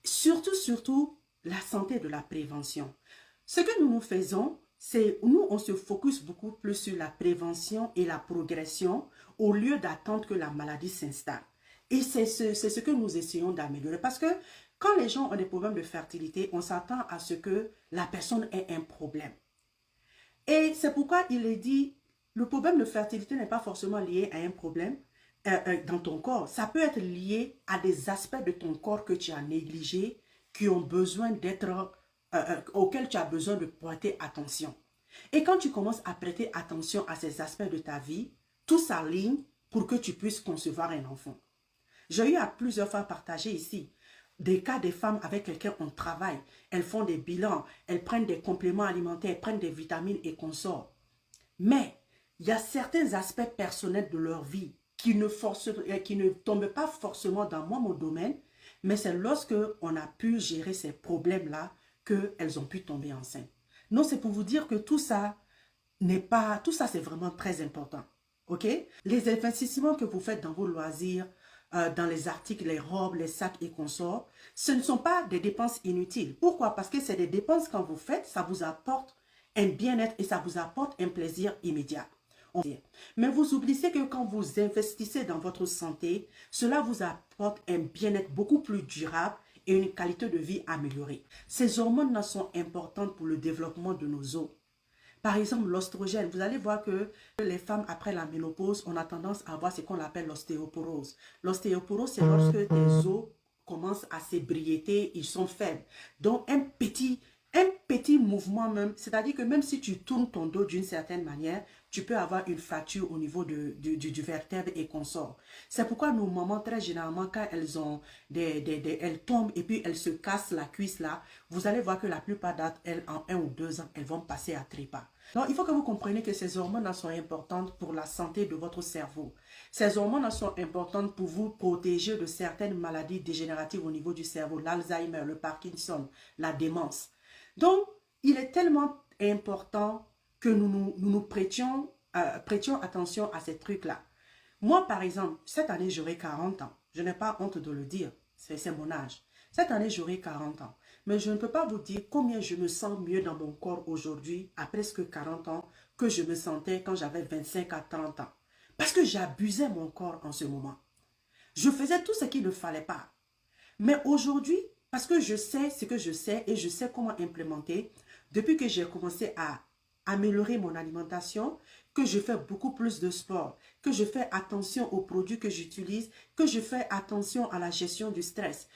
Surtout, la santé de la prévention. Ce que nous faisons, c'est nous, on se focus beaucoup plus sur la prévention et la progression au lieu d'attendre que la maladie s'installe. Et c'est ce que nous essayons d'améliorer. Parce que quand les gens ont des problèmes de fertilité, on s'attend à ce que la personne ait un problème. Et c'est pourquoi il est dit, le problème de fertilité n'est pas forcément lié à un problème dans ton corps. Ça peut être lié à des aspects de ton corps que tu as négligés, qui ont besoin d'être, auxquels tu as besoin de prêter attention. Et quand tu commences à prêter attention à ces aspects de ta vie, tout s'aligne pour que tu puisses concevoir un enfant. J'ai eu à plusieurs fois partagé ici des cas des femmes avec lesquelles on travaille. Elles font des bilans, elles prennent des compléments alimentaires, elles prennent des vitamines et consorts. Mais il y a certains aspects personnels de leur vie qui ne tombent pas forcément dans mon domaine, mais c'est lorsque on a pu gérer ces problèmes-là qu'elles ont pu tomber enceintes. Non, c'est pour vous dire que tout ça c'est vraiment très important. OK? Les investissements que vous faites dans vos loisirs, dans les articles, les robes, les sacs et consorts, ce ne sont pas des dépenses inutiles. Pourquoi? Parce que c'est des dépenses quand vous faites, ça vous apporte un bien-être et ça vous apporte un plaisir immédiat. Mais vous oubliez que quand vous investissez dans votre santé, cela vous apporte un bien-être beaucoup plus durable et une qualité de vie améliorée. Ces hormones sont importantes pour le développement de nos os. Par exemple, l'oestrogène, vous allez voir que les femmes après la ménopause, on a tendance à avoir ce qu'on appelle l'ostéoporose. L'ostéoporose, c'est lorsque tes os commencent à s'ébrietter, ils sont faibles. Donc, un petit mouvement même, c'est-à-dire que même si tu tournes ton dos d'une certaine manière, tu peux avoir une fracture au niveau du vertèbre et consorts. C'est pourquoi nos mamans, très généralement, quand elles ont elles tombent et puis elles se cassent la cuisse là, vous allez voir que la plupart d'entre elles, en 1 ou 2 ans, elles vont passer à trépas. Donc, il faut que vous compreniez que ces hormones sont importantes pour la santé de votre cerveau. Ces hormones sont importantes pour vous protéger de certaines maladies dégénératives au niveau du cerveau, l'Alzheimer, le Parkinson, la démence. Donc, il est tellement important que nous prêtions attention à ces trucs-là. Moi, par exemple, cette année, j'aurai 40 ans. Je n'ai pas honte de le dire. C'est mon âge. Cette année, j'aurai 40 ans. Mais je ne peux pas vous dire combien je me sens mieux dans mon corps aujourd'hui, à presque 40 ans, que je me sentais quand j'avais 25 à 30 ans. Parce que j'abusais mon corps en ce moment. Je faisais tout ce qu'il ne fallait pas. Mais aujourd'hui, parce que je sais ce que je sais et je sais comment implémenter, depuis que j'ai commencé à améliorer mon alimentation, que je fais beaucoup plus de sport, que je fais attention aux produits que j'utilise, que je fais attention à la gestion du stress.